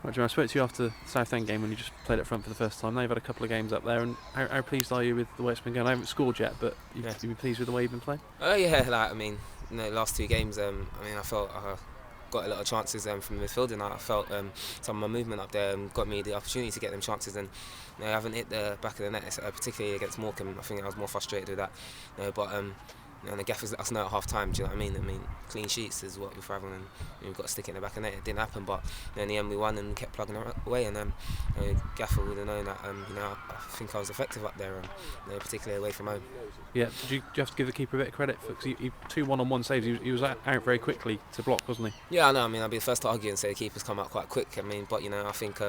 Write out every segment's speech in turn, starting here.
Right, Jim, I spoke to you after the Southend game when you just played up front for the first time. Now you've had a couple of games up there, and how pleased are you with the way it's been going? I haven't scored yet, but you've been pleased with the way you've been playing? Oh yeah, like I mean, last two games, I felt I got a lot of chances from the midfield, and I felt some of my movement up there got me the opportunity to get them chances, and I haven't hit the back of the net, particularly against Morecambe. I think I was more frustrated with that, but. And the gaffers let us know at half time, do you know what I mean? I mean, clean sheets is what we're having, and we've got to stick it in the back of the net. It didn't happen, but in the end we won and kept plugging away. And Gaffer would have known that. I think I was effective up there, particularly away from home. Yeah, do you have to give the keeper a bit of credit because he 2 1-on-1 saves? He was out very quickly to block, wasn't he? Yeah, I know. I mean, I'll be the first to argue and say the keeper's come out quite quick. I mean, but I think.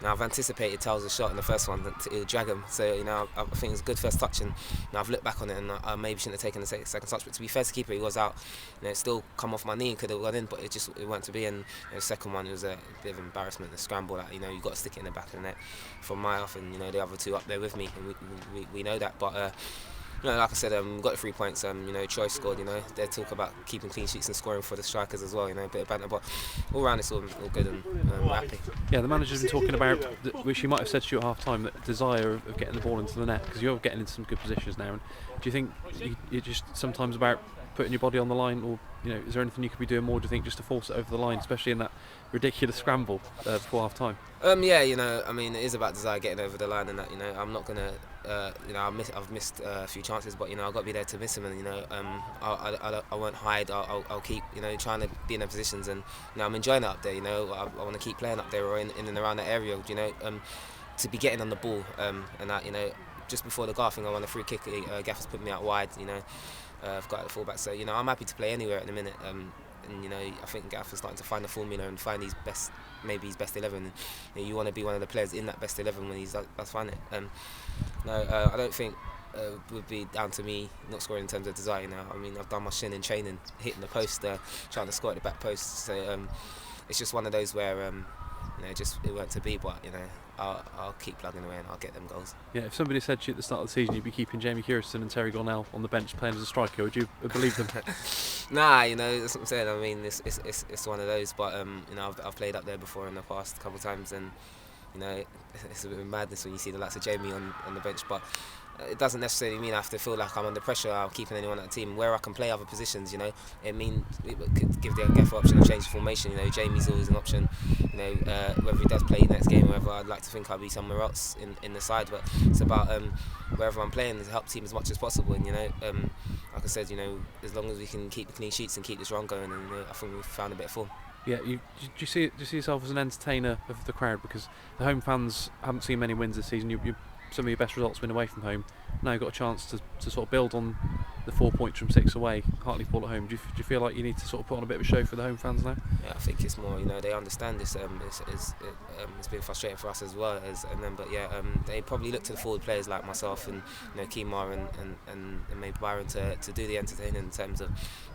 I've anticipated Towles' shot in the first one that it'll drag him, so I think it was a good first touch, and I've looked back on it and I maybe shouldn't have taken the second touch. But to be fair to keeper, he was out. It still come off my knee and could have gone in, but it weren't to be. And the second one, it was a bit of embarrassment, the scramble that you got to stick it in the back of the net from my off, and the other two up there with me, and we know that, but. Like I said, we got the 3 points. Troy scored. They talk about keeping clean sheets and scoring for the strikers as well. A bit of banter, but all round it's all good, and we're happy. Yeah, the manager's been talking about, which he might have said to you at half time, that desire of getting the ball into the net, because you're getting into some good positions now. And do you think you're just sometimes about putting your body on the line, or is there anything you could be doing more? Do you think just to force it over the line, especially in that ridiculous scramble before half time? It is about desire getting over the line, and that I'm not gonna. I've missed a few chances, but I've got to be there to miss them, and I won't hide. I'll keep trying to be in their positions, and I'm enjoying it up there. I want to keep playing up there or in and around that area. To be getting on the ball, and that just before the goal, I think I won a free kick. Gaffer's put me out wide. I've got the fullback, so I'm happy to play anywhere at the minute. I think Gaffer's starting to find the formula and find his best 11. You want to be one of the players in that best 11 when that's fine it. I don't think it would be down to me not scoring in terms of desire. I've done my shin in training, hitting the post, trying to score at the back post. So it's just one of those where it weren't to be. But I'll keep plugging away and I'll get them goals. Yeah, if somebody said to you at the start of the season you'd be keeping Jamie Kierston and Terry Gornell on the bench playing as a striker, would you believe them? Nah, that's what I'm saying. It's one of those. But I've played up there before in the past a couple of times, and it's a bit of madness when you see the likes of Jamie on the bench. But it doesn't necessarily mean I have to feel like I'm under pressure. I'm keeping anyone at the team. Where I can play other positions, it could give the gaffer option of change of formation. Jamie's always an option. Whether he does play next game, or whether I'd like to think I'll be somewhere else in the side. But it's about wherever I'm playing to help the team as much as possible. And like I said, as long as we can keep the clean sheets and keep this run going, and I think we've found a bit of form. Yeah, do you see yourself as an entertainer of the crowd? Because the home fans haven't seen many wins this season. Some of your best results have been away from home. Now you've got a chance to sort of build on the 4 points from 6 away. Hartlepool at home. Do you feel like you need to sort of put on a bit of a show for the home fans now? Yeah, I think it's more. They understand this. It's been frustrating for us as well but they probably look to the forward players like myself and Kemar and maybe Byron to do the entertaining in terms of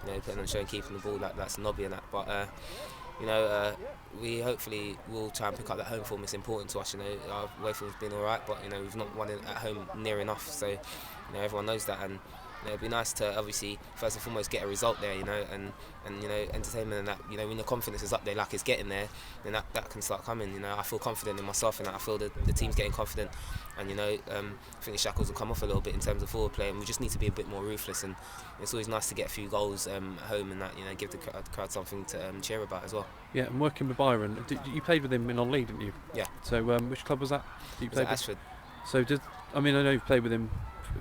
putting on a show and keeping the ball that's Nobby and that. But we hopefully will try and pick up that home form. It's important to us. Our away form's been all right, but we've not won it at home near enough. So everyone knows that, and it'd be nice to obviously first and foremost get a result there. And entertainment and that. When the confidence is up there, like it's getting there, then that can start coming. I feel confident in myself, and I feel that the team's getting confident. And I think the shackles will come off a little bit in terms of forward play, and we just need to be a bit more ruthless. And it's always nice to get a few goals at home, and that give the crowd something to cheer about as well. Yeah, and working with Byron, you played with him in non-league, didn't you? Yeah. So which club was that? You played at Ashford. So I know you've played with him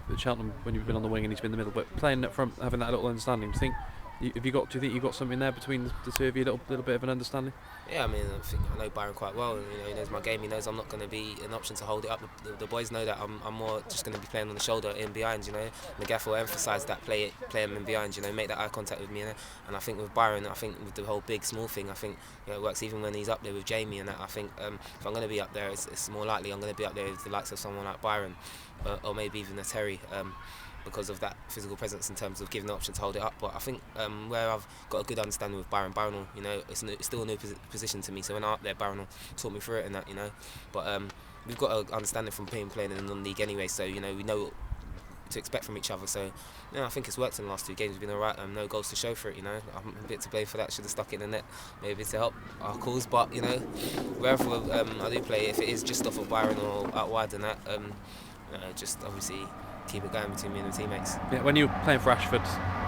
at Cheltenham when you've been on the wing and he's been in the middle, but playing up front, having that little understanding, do you think you've got something there between the two of you, a little bit of an understanding? Yeah, I know Byron quite well. He knows my game. He knows I'm not going to be an option to hold it up. The boys know that I'm more just going to be playing on the shoulder in behind. The gaffer will emphasise that play him in behind. Make that eye contact with me. And I think with Byron, with the whole big small thing, I think it works even when he's up there with Jamie and that. I think if I'm going to be up there, it's more likely I'm going to be up there with the likes of someone like Byron, or maybe even a Terry. Because of that physical presence in terms of giving the option to hold it up. But I think where I've got a good understanding with Byron will, it's still a new position to me. So when I'm up there, Byron will talk me through it and that, But we've got an understanding from playing in the non-league anyway. So we know to expect from each other. So, I think it's worked in the last 2 games. We've been alright. No goals to show for it. I'm a bit to blame for that. Should have stuck it in the net, maybe to help our cause. But wherever I do play, if it is just off of Byron or out wide and that, just obviously keep it going between me and the teammates. Yeah, when you were playing for Ashford,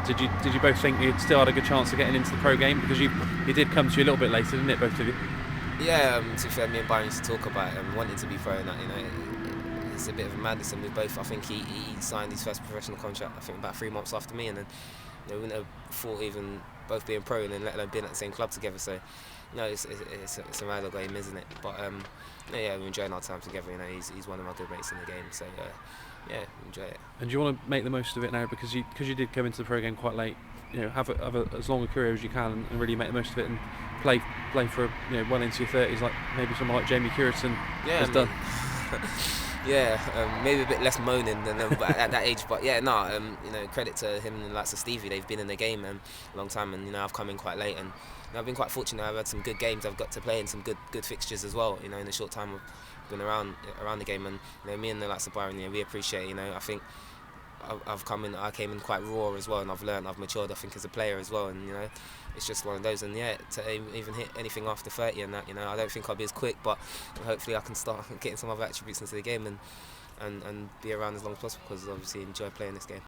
did you both think you still had a good chance of getting into the pro game? Because it did come to you a little bit later, didn't it, both of you? Yeah, to be fair, me and Byron used to talk about wanting to be pro and that, it's a bit of a madness, and we both, I think he signed his first professional contract, I think about 3 months after me, and then we wouldn't have thought even both being pro and then let alone being at the same club together. So it's a mad little game, isn't it? But we're enjoying our time together. He's one of my good mates in the game, so we enjoy it. And do you want to make the most of it now, because you did come into the pro game quite late? Have as long a career as you can and really make the most of it and play for well into your 30s, like maybe someone like Jamie Curison has done. Maybe a bit less moaning than them, but at that age. But credit to him and the likes of Stevie. They've been in the game a long time, and I've come in quite late, and I've been quite fortunate. I've had some good games. I've got to play in some good fixtures as well. In the short time I've been around the game, and me and the likes of Byron, we appreciate. I think I came in quite raw as well, and I've learned, I've matured, I think, as a player as well, and it's just one of those. And to even hit anything after 30 and that, I don't think I'll be as quick, but hopefully I can start getting some other attributes into the game and be around as long as possible, because obviously I enjoy playing this game.